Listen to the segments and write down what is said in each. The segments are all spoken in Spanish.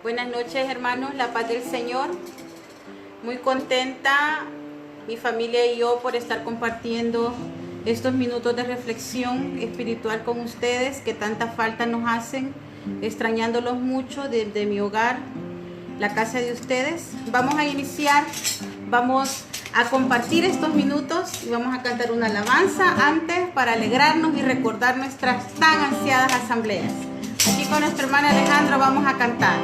Buenas noches, hermanos, la paz del Señor. Muy contenta mi familia y yo por estar compartiendo estos minutos de reflexión espiritual con ustedes que tanta falta nos hacen, extrañándolos mucho desde mi hogar, la casa de ustedes. Vamos a iniciar, vamos a compartir estos minutos y vamos a cantar una alabanza antes para alegrarnos y recordar nuestras tan ansiadas asambleas. Aquí con nuestra hermana Alejandra vamos a cantar.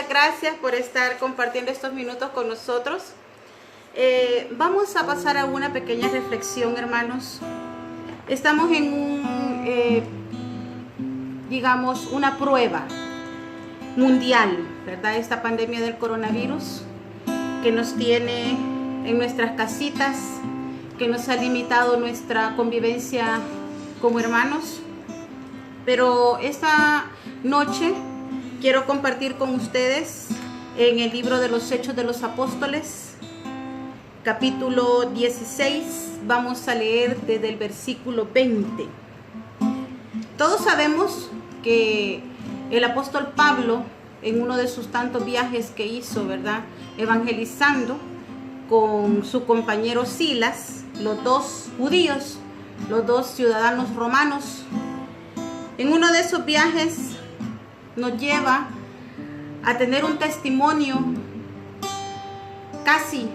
Gracias por estar compartiendo estos minutos con nosotros. Vamos a pasar a una pequeña reflexión, hermanos. Estamos en digamos, una prueba mundial, ¿verdad? Esta pandemia del coronavirus que nos tiene en nuestras casitas, que nos ha limitado nuestra convivencia como hermanos. Pero esta noche quiero compartir con ustedes en el libro de los Hechos de los Apóstoles, capítulo 16, vamos a leer desde el versículo 20. Todos sabemos que el apóstol Pablo, en uno de sus tantos viajes que hizo, ¿verdad?, evangelizando con su compañero Silas, los dos judíos, los dos ciudadanos romanos, en uno de esos viajes nos lleva a tener un testimonio casi,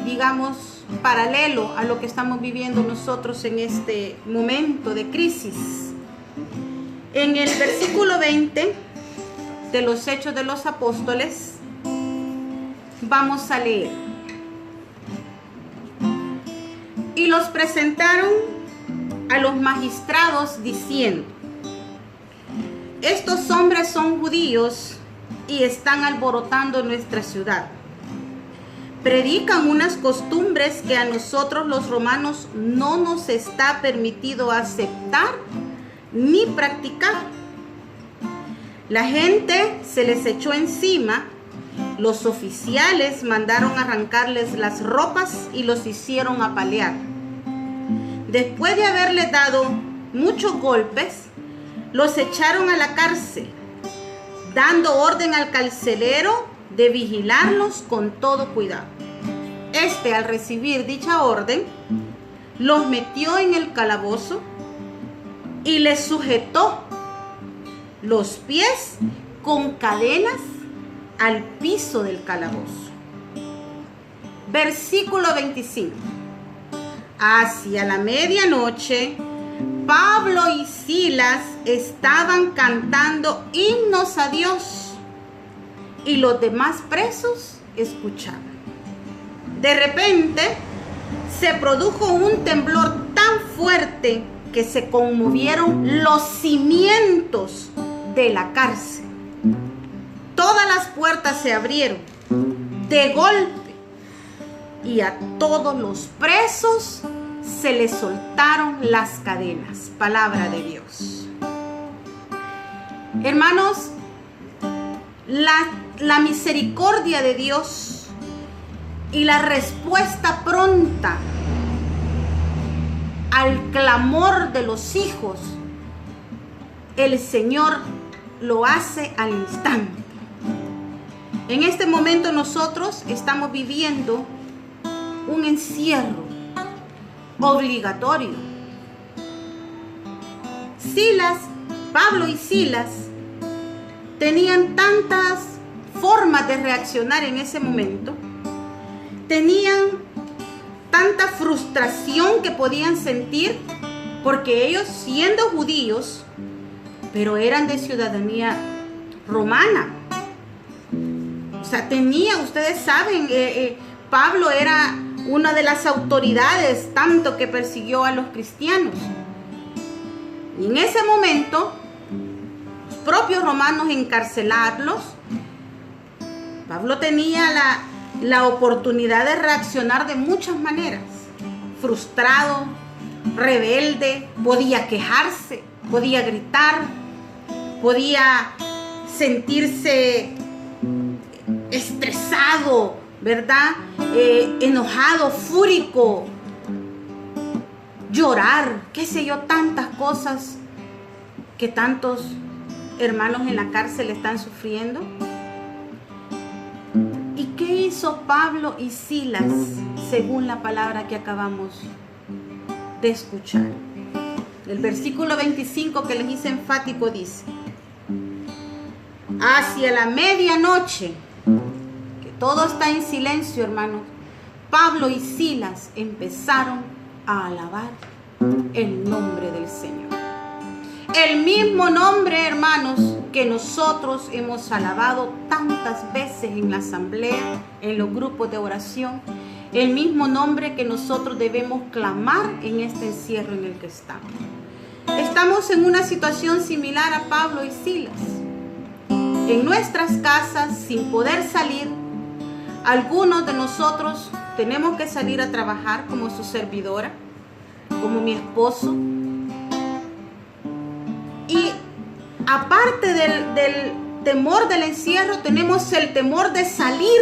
digamos, paralelo a lo que estamos viviendo nosotros en este momento de crisis. En el versículo 20 de los Hechos de los Apóstoles vamos a leer: y los presentaron a los magistrados diciendo: estos hombres son judíos y están alborotando nuestra ciudad. Predican unas costumbres que a nosotros los romanos no nos está permitido aceptar ni practicar. La gente se les echó encima, los oficiales mandaron arrancarles las ropas y los hicieron apalear. Después de haberles dado muchos golpes, los echaron a la cárcel, dando orden al carcelero de vigilarlos con todo cuidado. Este, al recibir dicha orden, los metió en el calabozo y les sujetó los pies con cadenas al piso del calabozo. Versículo 25. Hacia la medianoche, Pablo y Silas estaban cantando himnos a Dios y los demás presos escuchaban. De repente se produjo un temblor tan fuerte que se conmovieron los cimientos de la cárcel. Todas las puertas se abrieron de golpe y a todos los presos se les soltaron las cadenas. Palabra de Dios. Hermanos, la misericordia de Dios y la respuesta pronta al clamor de los hijos, el Señor lo hace al instante. En este momento nosotros estamos viviendo un encierro obligatorio. Pablo y Silas tenían tantas formas de reaccionar en ese momento, tenían tanta frustración que podían sentir, porque ellos, siendo judíos, pero eran de ciudadanía romana. O sea, ustedes saben, Pablo era una de las autoridades tanto que persiguió a los cristianos. Y en ese momento, los propios romanos encarcelarlos, Pablo tenía la oportunidad de reaccionar de muchas maneras. Frustrado, rebelde, podía quejarse, podía gritar, podía sentirse estresado, ¿verdad? Enojado, fúrico, llorar, qué sé yo, tantas cosas que tantos hermanos en la cárcel están sufriendo. ¿Y qué hizo Pablo y Silas según la palabra que acabamos de escuchar? El versículo 25 que les hice enfático dice: hacia la medianoche, que todo está en silencio, hermanos, Pablo y Silas empezaron a alabar el nombre del Señor. El mismo nombre, hermanos, que nosotros hemos alabado tantas veces en la asamblea, en los grupos de oración. El mismo nombre que nosotros debemos clamar en este encierro en el que estamos. Estamos en una situación similar a Pablo y Silas. En nuestras casas, sin poder salir, algunos de nosotros tenemos que salir a trabajar, como su servidora, como mi esposo. Y aparte del temor del encierro, tenemos el temor de salir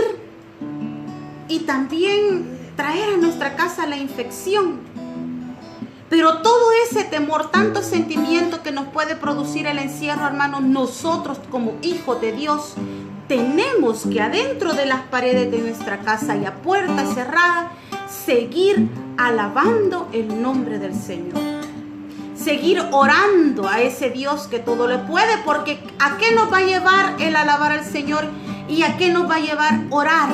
y también traer a nuestra casa la infección. Pero todo ese temor, tanto sentimiento que nos puede producir el encierro, hermanos, nosotros como hijos de Dios tenemos que adentro de las paredes de nuestra casa y a puerta cerrada seguir alabando el nombre del Señor. Seguir orando a ese Dios que todo lo puede, porque ¿a qué nos va a llevar el alabar al Señor? ¿Y a qué nos va a llevar orar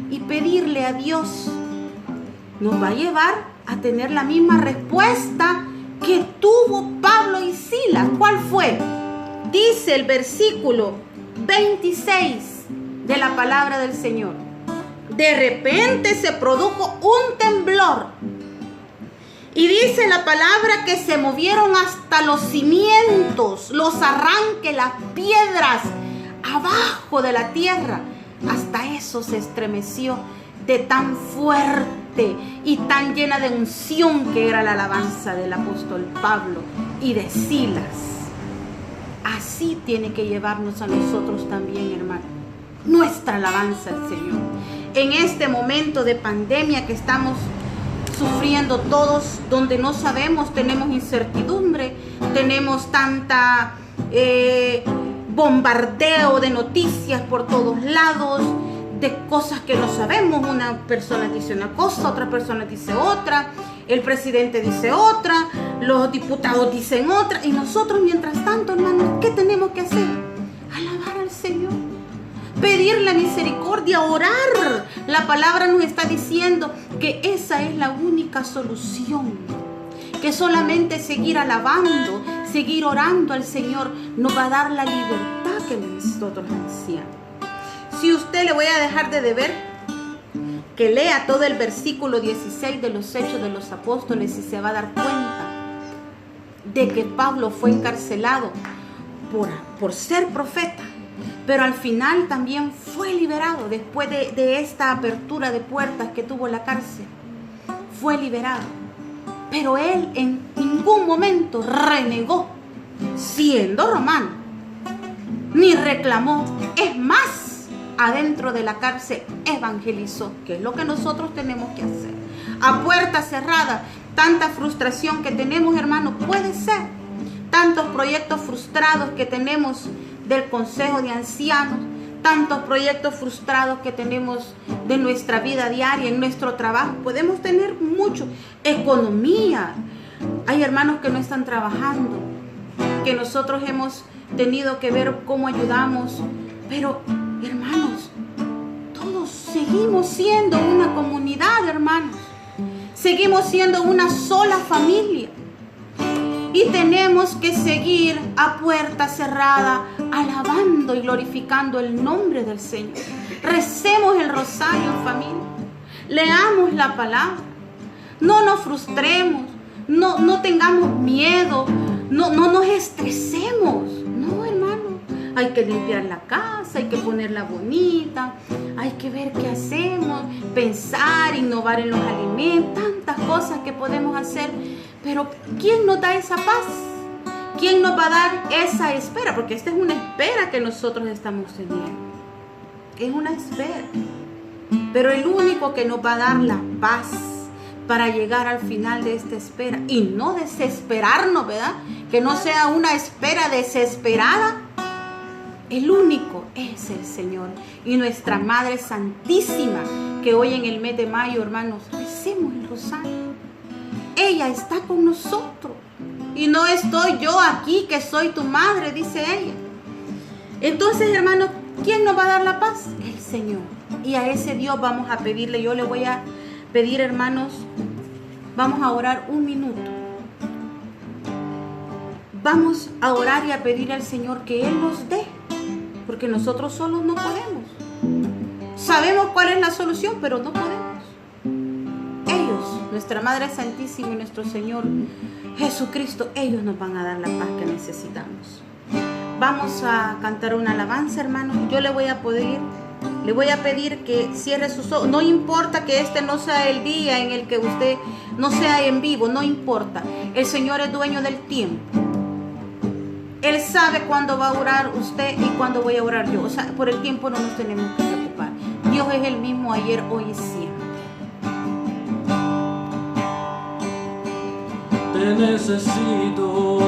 y pedirle a Dios? Nos va a llevar a tener la misma respuesta que tuvo Pablo y Silas. ¿Cuál fue? Dice el versículo 26 de la palabra del Señor: de repente se produjo un temblor. Y dice la palabra que se movieron hasta los cimientos, los arranques, las piedras abajo de la tierra. Hasta eso se estremeció de tan fuerte y tan llena de unción que era la alabanza del apóstol Pablo y de Silas. Así tiene que llevarnos a nosotros también, hermano, nuestra alabanza al Señor. En este momento de pandemia que estamos sufriendo todos, donde no sabemos, tenemos incertidumbre, tenemos tanta bombardeo de noticias por todos lados, de cosas que no sabemos. Una persona dice una cosa, otra persona dice otra, el presidente dice otra, los diputados dicen otra, y nosotros mientras tanto, hermanos, ¿qué tenemos que hacer? Alabar al Señor, pedir la misericordia, orar. La palabra nos está diciendo que esa es la única solución, que solamente seguir alabando, seguir orando al Señor nos va a dar la libertad que nosotros ansiamos. Si usted, le voy a dejar de deber que lea todo el versículo 16 de los Hechos de los Apóstoles y se va a dar cuenta de que Pablo fue encarcelado por ser profeta, pero al final también fue liberado después de esta apertura de puertas que tuvo la cárcel. Fue liberado, pero él en ningún momento renegó siendo romano, ni reclamó. Es más, adentro de la cárcel evangelizó, que es lo que nosotros tenemos que hacer. A puerta cerrada, tanta frustración que tenemos, hermanos, puede ser. Tantos proyectos frustrados que tenemos del Consejo de Ancianos, tantos proyectos frustrados que tenemos de nuestra vida diaria, en nuestro trabajo. Podemos tener mucho. Economía. Hay hermanos que no están trabajando, que nosotros hemos tenido que ver cómo ayudamos. Pero, hermanos, todos seguimos siendo una comunidad, hermanos. Seguimos siendo una sola familia. Y tenemos que seguir a puerta cerrada, alabando y glorificando el nombre del Señor. Recemos el rosario en familia. Leamos la palabra. No nos frustremos. No tengamos miedo. No nos estresemos. No, hermano. Hay que limpiar la casa, hay que ponerla bonita, hay que ver qué hacemos, pensar, innovar en los alimentos, tantas cosas que podemos hacer. Pero ¿quién nos da esa paz? ¿Quién nos va a dar esa espera? Porque esta es una espera que nosotros estamos teniendo. Es una espera. Pero el único que nos va a dar la paz para llegar al final de esta espera y no desesperarnos, ¿verdad? Que no sea una espera desesperada. El único es el Señor y nuestra Madre Santísima, que hoy en el mes de mayo, hermanos, recemos el rosario. Ella está con nosotros y no estoy yo aquí que soy tu madre, dice ella. Entonces, hermanos, ¿quién nos va a dar la paz? El Señor. Y a ese Dios vamos a pedirle. Yo le voy a pedir, hermanos, vamos a orar un minuto. Vamos a orar y a pedirle al Señor que Él nos dé, porque nosotros solos no podemos. Sabemos cuál es la solución, pero no podemos. Ellos, nuestra Madre Santísima y nuestro Señor Jesucristo, ellos nos van a dar la paz que necesitamos. Vamos a cantar una alabanza, hermanos. Yo le voy a pedir que cierre sus ojos. No importa que este no sea el día en el que usted no sea en vivo, no importa. El Señor es dueño del tiempo. Él sabe cuándo va a orar usted y cuándo voy a orar yo. O sea, por el tiempo no nos tenemos que preocupar. Dios es el mismo ayer, hoy y siempre. Te necesito,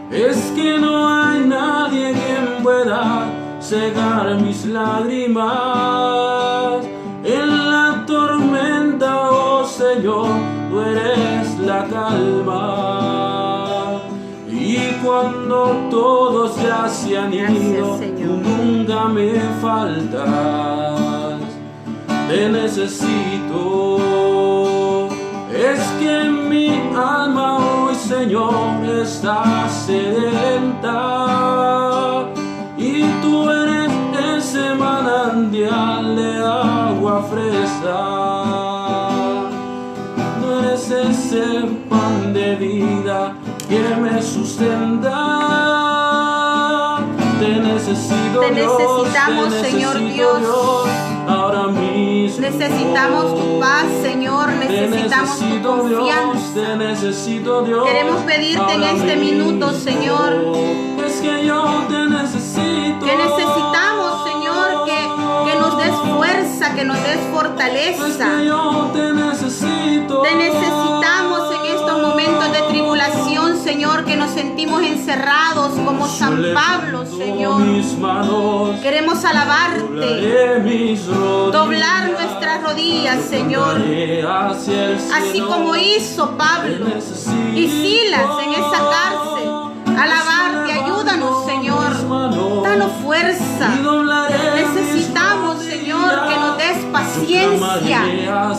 es que no hay nadie quien pueda secar mis lágrimas. En la tormenta, oh Señor, tú eres la calma. Y cuando todos ya se han ido, tú nunca me faltas. Te necesito, es que mi alma hoy, Señor, está sedienta. Y tú eres ese manantial de agua fresca. No eres ese pan de vida que me sustenta. Te necesito, te necesitamos, Dios, Señor Dios. Ahora mismo. Necesitamos tu paz, Señor. Necesitamos tu confianza. Te necesito, Dios. Queremos pedirte en este minuto, Señor. Es que yo te necesito. Que necesitamos, Señor, que nos des fuerza, que nos des fortaleza. Es que yo te necesito. Te necesitamos en estos momentos de tribulación, Señor, que nos sentimos encerrados como San Pablo, Señor. Queremos alabarte, doblar nuestras rodillas, Señor, así como hizo Pablo y Silas en esa cárcel. Alabarte, ayúdanos, Señor, danos fuerza. Necesitamos, Señor, que nos des paciencia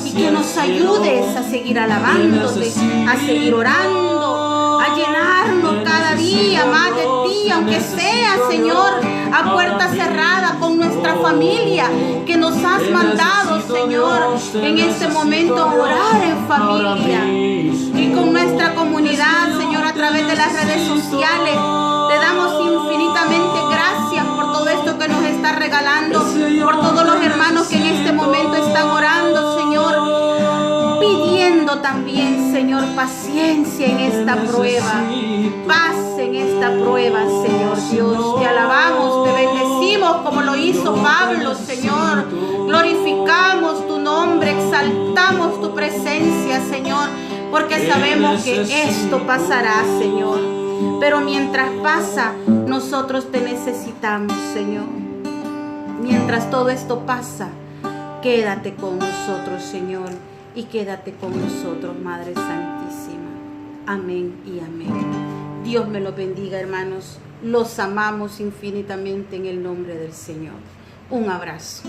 y que nos ayudes a seguir alabándote, a seguir orando, a llenarnos cada día más de ti, aunque sea, Señor, a puerta cerrada con nuestra familia que nos has mandado, Señor, en este momento orar en familia y con nuestra comunidad, Señor, a través de las redes sociales. Te damos infinitamente gracias por todo esto que nos está regalando, por todos los hermanos que en este momento están orando, Señor, pidiendo también, Señor, paciencia en esta prueba, paz en esta prueba, Señor Dios. Te alabamos, te bendecimos como lo hizo Pablo, Señor. Glorificamos tu nombre, exaltamos tu presencia, Señor, porque sabemos que esto pasará, Señor. Pero mientras pasa, nosotros te necesitamos, Señor. Mientras todo esto pasa, quédate con nosotros, Señor, y quédate con nosotros, Madre Santísima. Amén y amén. Dios me los bendiga, hermanos. Los amamos infinitamente en el nombre del Señor. Un abrazo.